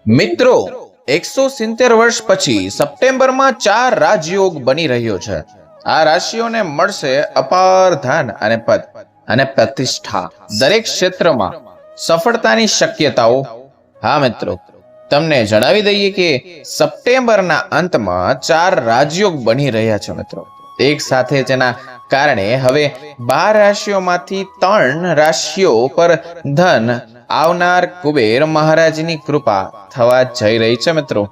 મિત્રો 170 વર્ષ પછી સપ્ટેમ્બરમાં 4 રાજયોગ બની રહ્યો છે। આ રાશિઓને મળશે અપાર ધન અને પદ અને પ્રતિષ્ઠા, દરેક ક્ષેત્રમાં સફળતાની શક્યતાઓ। હા મિત્રો, તમને જણાવી દઈએ કે સપ્ટેમ્બરના અંતમાં 4 રાજયોગ બની રહ્યા છે મિત્રો, એક સાથે, જેના કારણે હવે 12 રાશિઓમાંથી 3 રાશિઓ પર ધન આવનાર કુબેર મહારાજની કૃપા થવા જઈ રહી છે મિત્રો,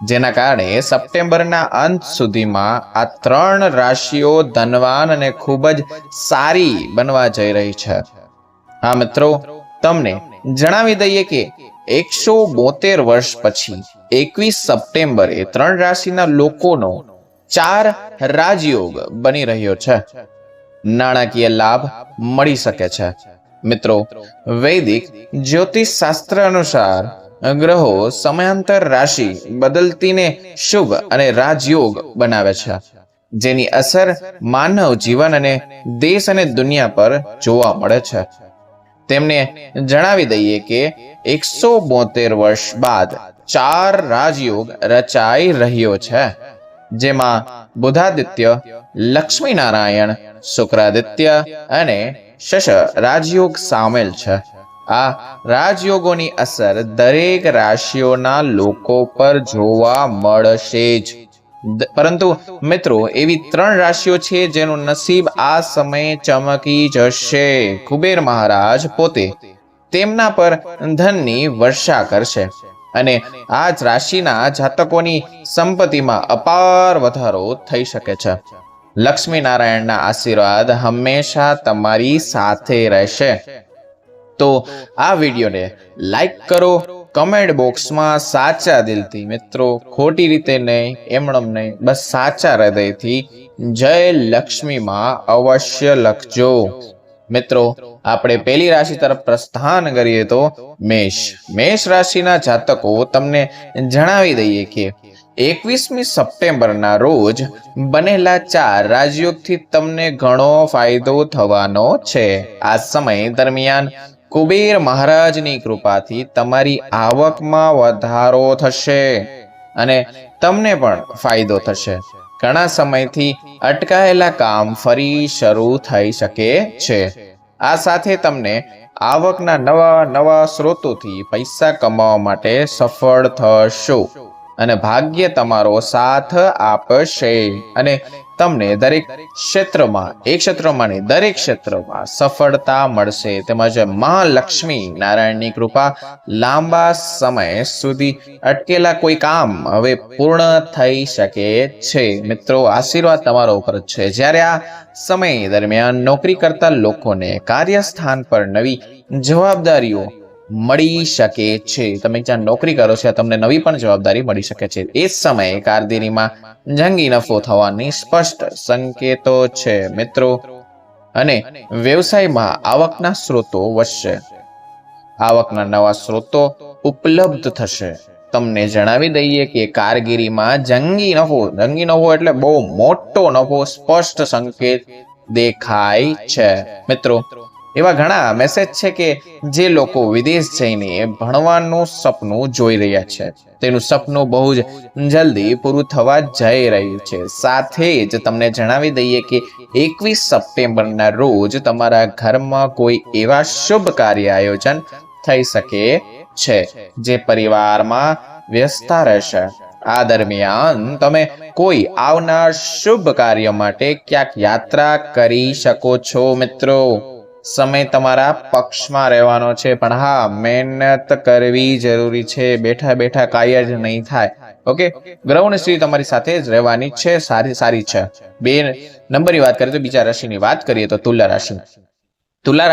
જેના કારણે સપ્ટેમ્બરના અંત સુધીમાં આ 3 રાશિઓ ધનવાન અને ખૂબ જ સારી બનવા જઈ રહી છે। હા મિત્રો, તમને જણાવી દઈએ કે 172 વર્ષ પછી 21 સપ્ટેમ્બરે 3 રાશિના લોકોનો 4 રાજયોગ બની રહ્યો છે। નાણાકીય લાભ મળી શકે છે મિત્રો। વૈદિક જ્યોતિષ શાસ્ત્ર અનુસાર ગ્રહો સમયાંતર રાશિ બદલતીને શુભ અને રાજયોગ બનાવે છે, જેની અસર માનવ જીવન અને દેશ અને દુનિયા પર જોવા મળે છે। તેમને જણાવી દઈએ કે 172 વર્ષ બાદ 4 રાજયોગ રચાઈ રહ્યો છે, જેમાં બુધાદિત્ય, લક્ષ્મી નારાયણ, શુક્રાદિત્ય અને શશ રાજયોગ સામેલ છે। આ રાજયોગોની અસર દરેક રાશિઓના લોકો પર જોવા મળશે જ, પરંતુ મિત્રો એવી 3 રાશિઓ છે જેનું નસીબ આ સમયે ચમકી જશે। કુબેર મહારાજ પોતે તેમના પર ધનની વર્ષા કરશે અને આ જ રાશિના જાતકોની સંપત્તિમાં અપાર વધારો થઈ શકે છે। લક્ષ્મી નારાયણના આશીર્વાદ હંમેશા તમારી સાથે રહેશે। તો આ વિડીયોને લાઈક કરો, કમેન્ટ બોક્સમાં સાચા દિલથી મિત્રો, ખોટી રીતે નહીં, એમણમ નહીં, બસ સાચા હૃદયથી જય લક્ષ્મીમાં અવશ્ય લખજો। મિત્રો, આપણે પહેલી રાશિ તરફ પ્રસ્થાન કરીએ તો મેષ રાશિના જાતકો, તમને જણાવી દઈએ કે 21મી સપ્ટેમ્બરના રોજ બનેલા 4 રાજયોગથી તમને ઘણો ફાયદો થવાનો છે। આ સમય દરમિયાન કુબેર મહારાજની કૃપાથી તમારી આવકમાં વધારો થશે અને તમને પણ ફાયદો થશે। ઘણા સમયથી અટકાયેલા કામ ફરી શરૂ થઈ શકે છે। આ સાથે તમને આવકના નવા સ્ત્રોતોથી પૈસા કમાવા માટે સફળ થશો અને ભાગ્ય તમારો સાથ આપશે અને તમને દરેક ક્ષેત્રમાં સફળતા મળશે। તેમજ મહાલક્ષ્મી નારાયણની કૃપા, લાંબા સમય સુધી અટકેલા કોઈ કામ હવે પૂર્ણ થઈ શકે છે। મિત્રો, આશીર્વાદ તમારો ઉપર છે। જ્યારે આ સમય દરમિયાન નોકરી કરતા લોકોને કાર્યસ્થાન પર નવી જવાબદારીઓ મળી શકે છે। તમે જ્યાં નોકરી કરો છો તમને નવી પણ જવાબદારી મળી શકે છે। એ સમયે કારકિર્દીમાં જંગી નફો થવાની સ્પષ્ટ સંકેતો છે મિત્રો, અને વ્યવસાયમાં આવકના સ્ત્રોતો વધશે। આવકના નવા સ્ત્રોતો ઉપલબ્ધ થશે। તમને જણાવી દઈએ કે કારગિરીમાં જંગી નફો એટલે બહુ મોટો નફો સ્પષ્ટ સંકેત દેખાય છે। મિત્રો, એવા ઘણા મેસેજ છે કે જે લોકો વિદેશ જઈને ભણવાનું સપનું જોઈ રહ્યા છે, તેનું સપનું બહુ જ જલ્દી પૂરું થવા જઈ રહ્યું છે। સાથે જ તમને જણાવી દઈએ કે 21 સપ્ટેમ્બરના રોજ તમારા ઘરમાં કોઈ એવા શુભ કાર્ય આયોજન થઈ શકે છે જે પરિવારમાં વ્યસ્તતા રહેશે। આ દરમિયાન તમે કોઈ આવનાર શુભ કાર્ય માટે ક્યાંક યાત્રા કરી શકો છો। મિત્રો, સમય તમારા પક્ષમાં રહેવાનો છે, પણ હા, મહેનત કરવી જરૂરી છે। બેઠા કાંઈ જ નહીં થાય। ઓકે, ગ્રહોની સ્થિતિ તમારી સાથે જ રહેવાની છે, સારી છે। 2 નંબરની વાત કરીએ તો બીજા રાશિની વાત કરીએ તો તુલા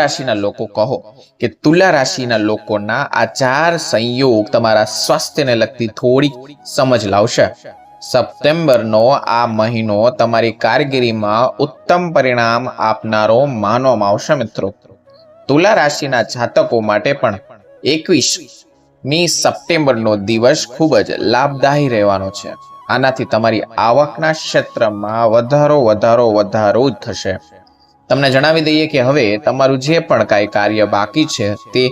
રાશિના લોકો, કહો કે તુલા રાશિના લોકોના આ 4 સંયોગ તમારા સ્વાસ્થ્યને લગતી થોડી સમજ લાવશે। સપ્ટેમ્બરનો આ મહિનો તમારી કારકિર્દીમાં ઉત્તમ પરિણામ આપનારો માનવામાં આવશે મિત્રો। તુલા રાશિના જાતકો માટે પણ 21મી સપ્ટેમ્બરનો દિવસ ખૂબ જ લાભદાયી રહેવાનો છે। આનાથી તમારી આવકના ક્ષેત્રમાં વધારો જ થશે। તમને જણાવી દઈએ કે હવે તમારું જે પણ કાંઈ કાર્ય બાકી છે તે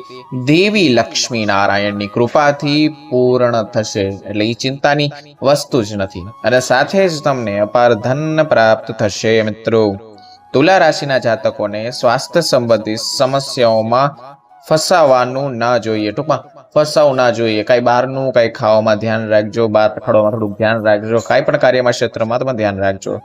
દેવી લક્ષ્મી નારાયણની કૃપાથી પૂર્ણ થશે. એટલે એ ચિંતાની વસ્તુ જ નથી. અને સાથે જ તમને અપાર ધન પ્રાપ્ત થશે. મિત્રો, તુલા રાશિના જાતકોને સ્વાસ્થ્ય સંબંધિત સમસ્યાઓમાં ફસાવાનું ના જોઈએ. ટૂંકમાં ફસાવું ના જોઈએ. કાંઈ બહારનું કાંઈ ખાવામાં ધ્યાન રાખજો, બહાર રખડવામાં થોડુંક ધ્યાન રાખજો, કાંઈ પણ કાર્યમાં ક્ષેત્રમાં તમે ધ્યાન રાખજો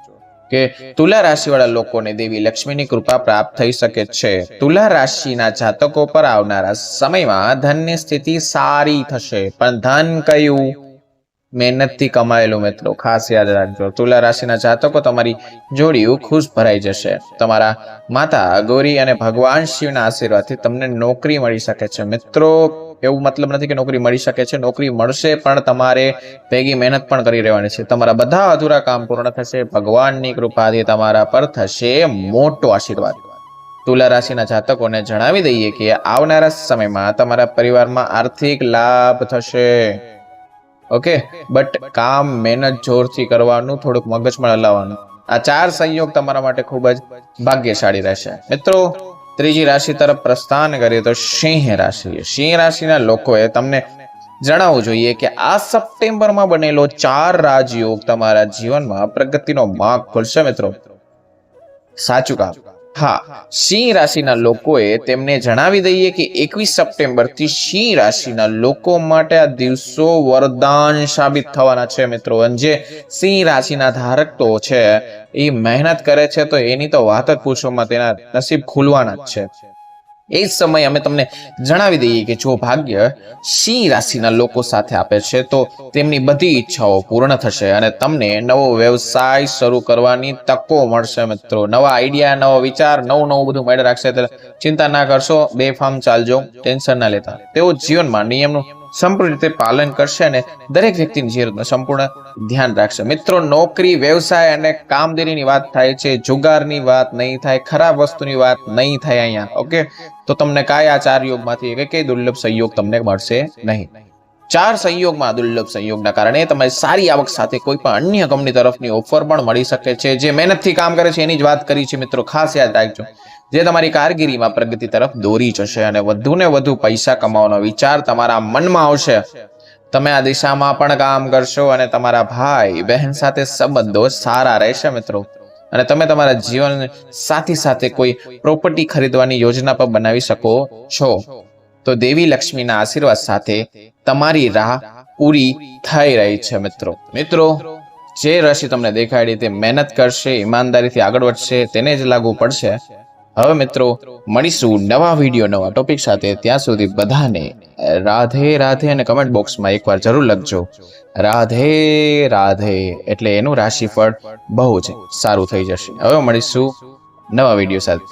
કે તુલા રાશિવાળા લોકોને દેવી લક્ષ્મીની કૃપા પ્રાપ્ત થઈ શકે છે. તુલા રાશિના જાતકો પર આવનારા સમયમાં ધનની સ્થિતિ સારી થશે. પણ ધન કયું? મહેનતથી કમાયેલું. મિત્રો, ખાસ યાદ રાખજો. તુલા રાશિના જાતકો તમારી જોડીયું ખુશ ભરાઈ જશે. તમારા માતા ગૌરી અને ભગવાન શિવના આશીર્વાદથી તમને નોકરી મળી શકે છે. મિત્રો, એવું મતલબ નથી કે નોકરી મળી શકે છે, નોકરી મળશે, પણ તમારે ભેગી મહેનત પણ કરી રહેવાની છે. તમારા બધા અધૂરા કામ પૂર્ણ થશે. ભગવાનની કૃપાથી તમારા પર થશે મોટો આશીર્વાદ. તુલા રાશિના જાતકોને જણાવી દઈએ કે આવનારા સમયમાં તમારા પરિવારમાં આર્થિક લાભ થશે. ઓકે, બટ કામ મહેનત જોરથી કરવાનું, થોડુંક મગજમાં હલાવવાનું. આ 4 સંયોગ તમારા માટે ખૂબ જ ભાગ્યશાળી રહેશે. મિત્રો, ત્રીજી રાશિ તરફ પ્રસ્થાન કરીએ તો સિંહ રાશિ. સિંહ રાશિના લોકોએ તમને જણાવવું જોઈએ કે આ સપ્ટેમ્બરમાં બનેલો 4 રાજયોગ તમારા જીવનમાં પ્રગતિનો માર્ગ ખોલશે. મિત્રો, સાચું કામ. હા, સિંહ રાશિના લોકોએ તેમને જણાવી દઈએ કે 21 સપ્ટેમ્બરથી સિંહ રાશિના લોકો માટે આ દિવસો વરદાન સાબિત થવાના છે. મિત્રો, જે સિંહ રાશિના ધારક તો છે એ મહેનત કરે છે તો એની તો વાત જ પૂછોમાં, તેના નસીબ ખુલવાના જ છે. એ જ સમયે અમે તમને જણાવી દઈએ કે જો ભાગ્ય સિંહ રાશિના લોકો સાથે આપે છે તો તેમની બધી ઈચ્છાઓ પૂર્ણ થશે અને તમને નવો વ્યવસાય શરૂ કરવાની તકો મળશે. મિત્રો, નવા આઈડિયા, નવો વિચાર, નવું બધું મળી રાખશે. એટલે ચિંતા ના કરશો, બેફામ ચાલજો, ટેન્શન ના લેતા. તેઓ જીવનમાં નિયમનું સંપૂર્ણ રીતે પાલન કરશે અને દરેક વ્યક્તિની જીવનનું સંપૂર્ણ ધ્યાન રાખશે. મિત્રો, નોકરી, વ્યવસાય અને કામગીરીની વાત થાય છે, જુગારની વાત નહીં થાય, ખરાબ વસ્તુની વાત નહીં થાય અહીંયા. ઓકે, તો તમને કાંઈ આ 4 યોગમાંથી કઈ દુર્લભ સંયોગ તમને મળશે નહીં. 4 સંયોગમાં દુર્લભ સંયોગના કારણે તમારી સારી આવક સાથે કોઈ પણ અન્ય કંપની તરફની ઓફર પણ મળી શકે છે. જે મહેનતથી કામ કરે છે એની જ વાત કરી છે. મિત્રો, ખાસ યાદ રાખજો. જે તમારી કારગિરીમાં પ્રગતિ તરફ દોરી જશે અને વધુને વધુ પૈસા કમાવાનો વિચાર તમારા મનમાં આવશે. તમે આ દિશામાં પણ કામ કરશો અને તમારા ભાઈ બહેન સાથે સંબંધો સારા રહેશે. મિત્રો, અને તમે તમારા જીવન સાથે કોઈ પ્રોપર્ટી ખરીદવાની યોજના પણ બનાવી શકો છો. તો દેવી લક્ષ્મીના આશીર્વાદ સાથે તમારી રાહ પૂરી થઈ રહી છે. મિત્રો, જે રાશિ તમને દેખાડી તે મહેનત કરશે, ઈમાનદારીથી આગળ વધશે, તેને જ લાગુ પડશે. હવે મિત્રો, મળીશું નવા વિડીયો, નવા ટોપિક સાથે. ત્યાં સુધી બધાને રાધે રાધે, અને કમેન્ટ બોક્સમાં એકવાર જરૂર લખજો રાધે રાધે, એટલે એનું રાશિફળ બહુ જ સારું થઈ જશે. હવે મળીશું નવા વિડીયો સાથે.